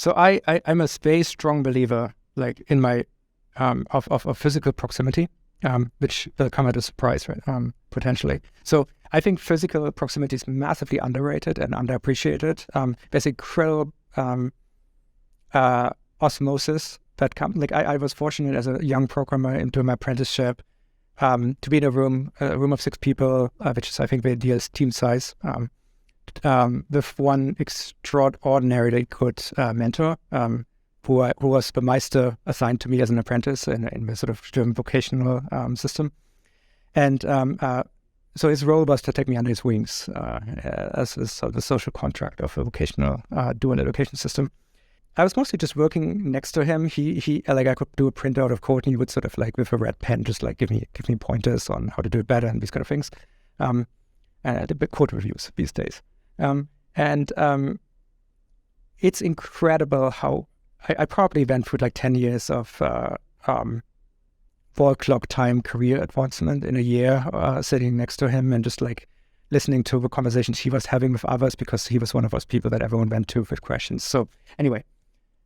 So I'm a very strong believer, like in my of physical proximity, which will come at a surprise, right? Potentially. So I think physical proximity is massively underrated and underappreciated. There's incredible osmosis that comes. Like I was fortunate as a young programmer into my apprenticeship to be in a room of 6 people, which is I think the ideal team size. With one extraordinarily good mentor, who was the Meister assigned to me as an apprentice in the sort of German vocational system. And so his role was to take me under his wings as sort of the social contract of a vocational dual education system. I was mostly just working next to him. He like I could do a printout of code, and he would sort of like with a red pen just like give me pointers on how to do it better and these kind of things. And the code reviews these days. It's incredible how I probably went through like 10 years of wall clock time career advancement in a year, sitting next to him and just like listening to the conversations he was having with others, because he was one of those people that everyone went to with questions. So anyway,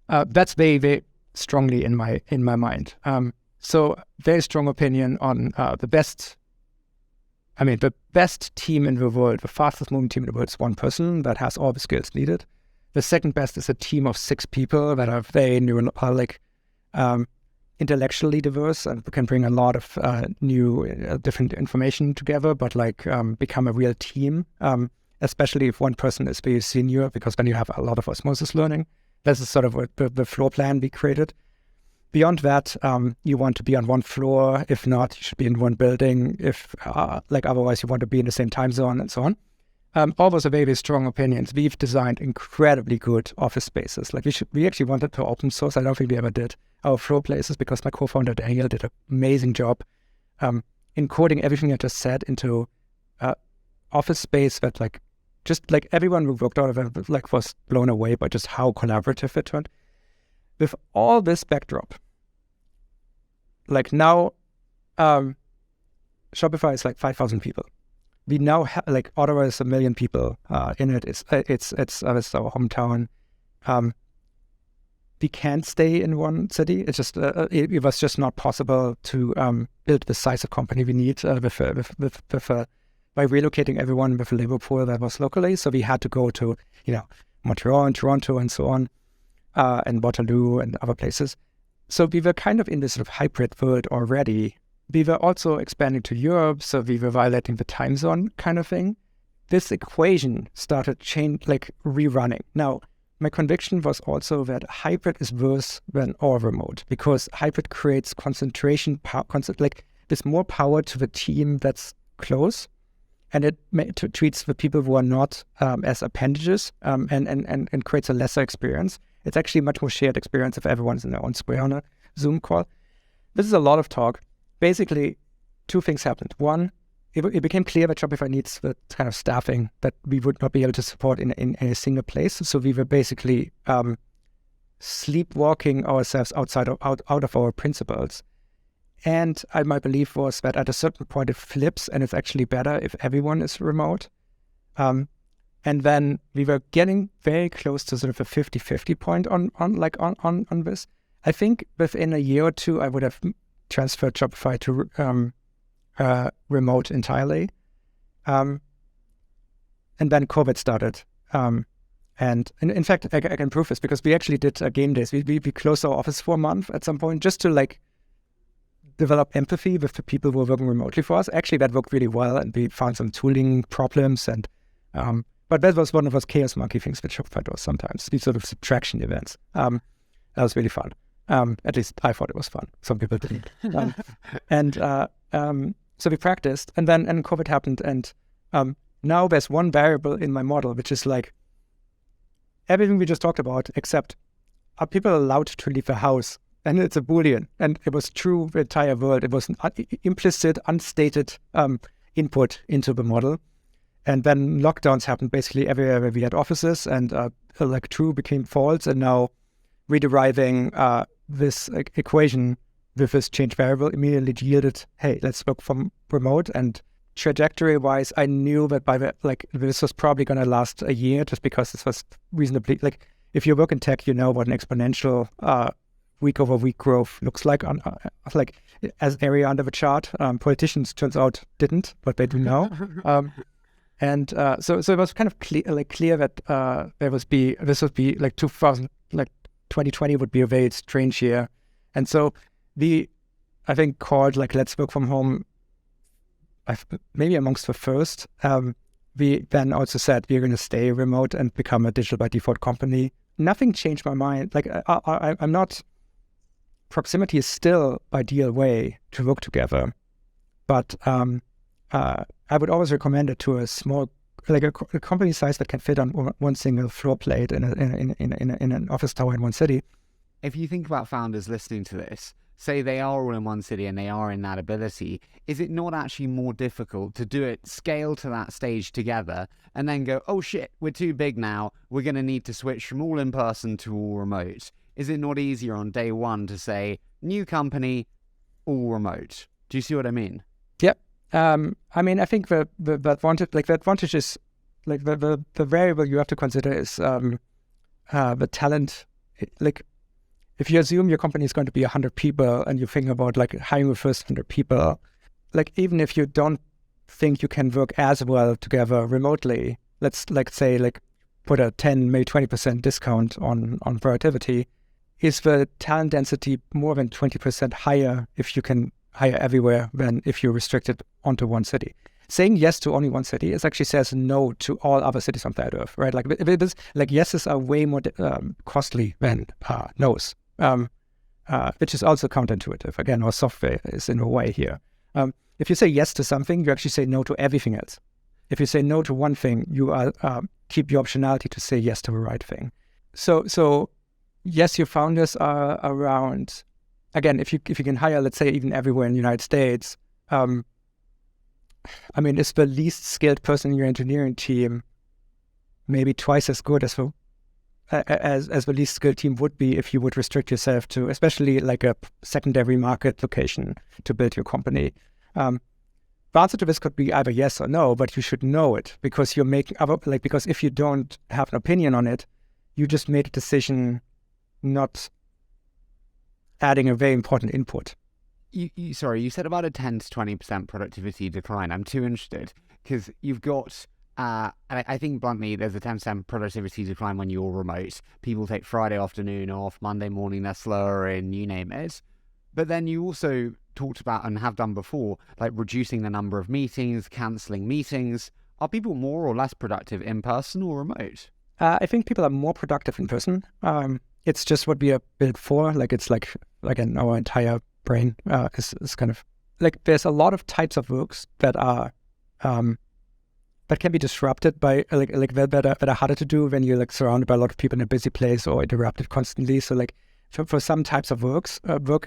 that's very, very strongly in my mind. So very strong opinion on the best team in the world, the fastest moving team in the world is one person that has all the skills needed. The second best is a team of 6 people that are very intellectually diverse and can bring a lot of new, different information together, but become a real team, especially if one person is very senior, because then you have a lot of osmosis learning. This is sort of what the floor plan we created. Beyond that, you want to be on one floor. If not, you should be in one building. If otherwise you want to be in the same time zone and so on. All those are very, very strong opinions. We've designed incredibly good office spaces. Like we actually wanted to open source. I don't think we ever did our floor places, because my co-founder Daniel did an amazing job encoding everything I just said into office space that just everyone who worked out of it was blown away by just how collaborative it turned. With all this backdrop, now Shopify is 5,000 people. We now have Ottawa is 1 million people in it. It's our hometown. We can't stay in one city. It's just it was just not possible to build the size of company we need by relocating everyone with a labor pool that was locally. So we had to go to Montreal and Toronto and so on, and Waterloo and other places. So we were kind of in this sort of hybrid world already. We were also expanding to Europe, so we were violating the time zone kind of thing. This equation started rerunning. Now, my conviction was also that hybrid is worse than all remote, because hybrid creates concentration, there's more power to the team that's close, and it treats the people who are not as appendages, and creates a lesser experience. It's actually a much more shared experience if everyone's in their own square on a Zoom call. This is a lot of talk. Basically, 2 things happened. One, it became clear that Shopify needs the kind of staffing that we would not be able to support in a single place. So we were basically sleepwalking ourselves out of our principles. And my belief was that at a certain point it flips, and it's actually better if everyone is remote. And then we were getting very close to sort of a 50-50 point on this. I think within a year or 2, I would have transferred Shopify to remote entirely. And then COVID started. And in fact, I can prove this, because we actually did game days. We closed our office for a month at some point, just to develop empathy with the people who were working remotely for us. Actually, that worked really well, and we found some tooling problems. And but that was one of those chaos monkey things that Shopify does sometimes, these sort of subtraction events. That was really fun. At least I thought it was fun. Some people didn't. So we practiced, and then COVID happened, and now there's one variable in my model, which is everything we just talked about, except are people allowed to leave the house? And it's a Boolean, and it was true the entire world. It was an implicit, unstated input into the model. And then lockdowns happened basically everywhere where we had offices, and true became false, and now rederiving this equation with this change variable immediately yielded, hey, let's work from remote. And trajectory-wise, I knew that this was probably going to last a year, just because this was reasonably, if you work in tech, you know what an exponential week over week growth looks like on as area under the chart. Politicians, turns out, didn't, but they do now. And so it was kind of clear that this would be like 2020 would be a very strange year. And so I think called like Let's Work From Home, maybe amongst the first. We then also said we're going to stay remote and become a digital by default company. Nothing changed my mind. Like I'm not. Proximity is still ideal way to work together, but I would always recommend it to a small, like a company size that can fit on one single floor plate in an office tower in one city. If you think about founders listening to this, say they are all in one city and they are in that ability, is it not actually more difficult to do it, scale to that stage together, and then go, oh shit, we're too big now, we're going to need to switch from all in person to all remote? Is it not easier on day one to say, new company, all remote? Do you see what I mean? Yep. I mean, I think the advantage is, like, the variable you have to consider is the talent. Like, if you assume your company is going to be 100 people and you think about like hiring the first 100 people, like even if you don't think you can work as well together remotely, let's say put a 10, maybe 20% discount on productivity, is the talent density more than 20% higher if you can hire everywhere than if you're restricted onto one city. Saying yes to only one city is actually says no to all other cities on planet Earth, right? Like yeses are way more costly than no's. Which is also counterintuitive. Again, our software is in a way here. If you say yes to something, you actually say no to everything else. If you say no to one thing, you keep your optionality to say yes to the right thing. So yes, your founders are around. Again, if you can hire, let's say, even everywhere in the United States, I mean, is the least skilled person in your engineering team maybe twice as good as the least skilled team would be if you would restrict yourself to, especially like a secondary market location to build your company? The answer to this could be either yes or no, but you should know it because you're making because if you don't have an opinion on it, you just made a decision not adding a very important input. You said about a 10 to 20% productivity decline. I'm too interested because you've got. And I think bluntly, there's a 10% productivity decline when you're remote. People take Friday afternoon off, Monday morning they're slower in, you name it. But then you also talked about, and have done before, like reducing the number of meetings, cancelling meetings. Are people more or less productive in person or remote? I think people are more productive in person. It's just what we are built for. Like it's like, again, our entire brain is kind of, like there's a lot of types of works that are... that can be disrupted by that are harder to do when you're like surrounded by a lot of people in a busy place or interrupted constantly. So like for some types of work,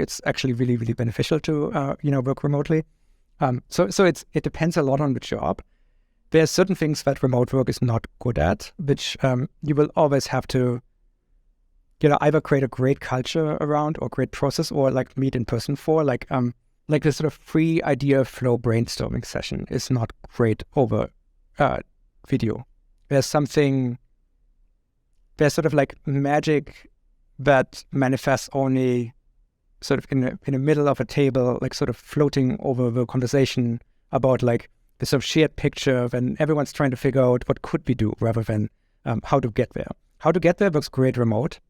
it's actually really, really beneficial to work remotely. So it depends a lot on the job. There are certain things that remote work is not good at, which you will always have to either create a great culture around or great process or like meet in person for. Like the sort of free idea flow brainstorming session is not great over video. There's sort of like magic that manifests only sort of in the middle of a table, like sort of floating over the conversation about like the sort of shared picture when everyone's trying to figure out what could we do rather than how to get there. How to get there works great remote.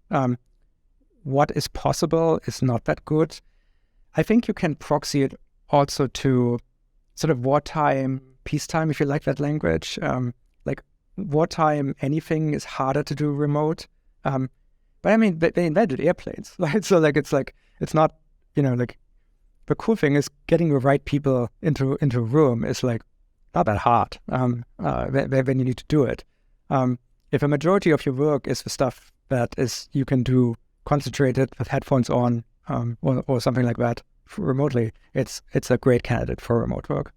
What is possible is not that good. I think you can proxy it also to sort of wartime, peacetime, if you like that language. Like wartime, anything is harder to do remote. But I mean, they invented airplanes, right? So like it's not, like the cool thing is getting the right people into a room is like not that hard when you need to do it. If a majority of your work is the stuff that is you can do concentrated with headphones on or something like that remotely, it's a great candidate for remote work.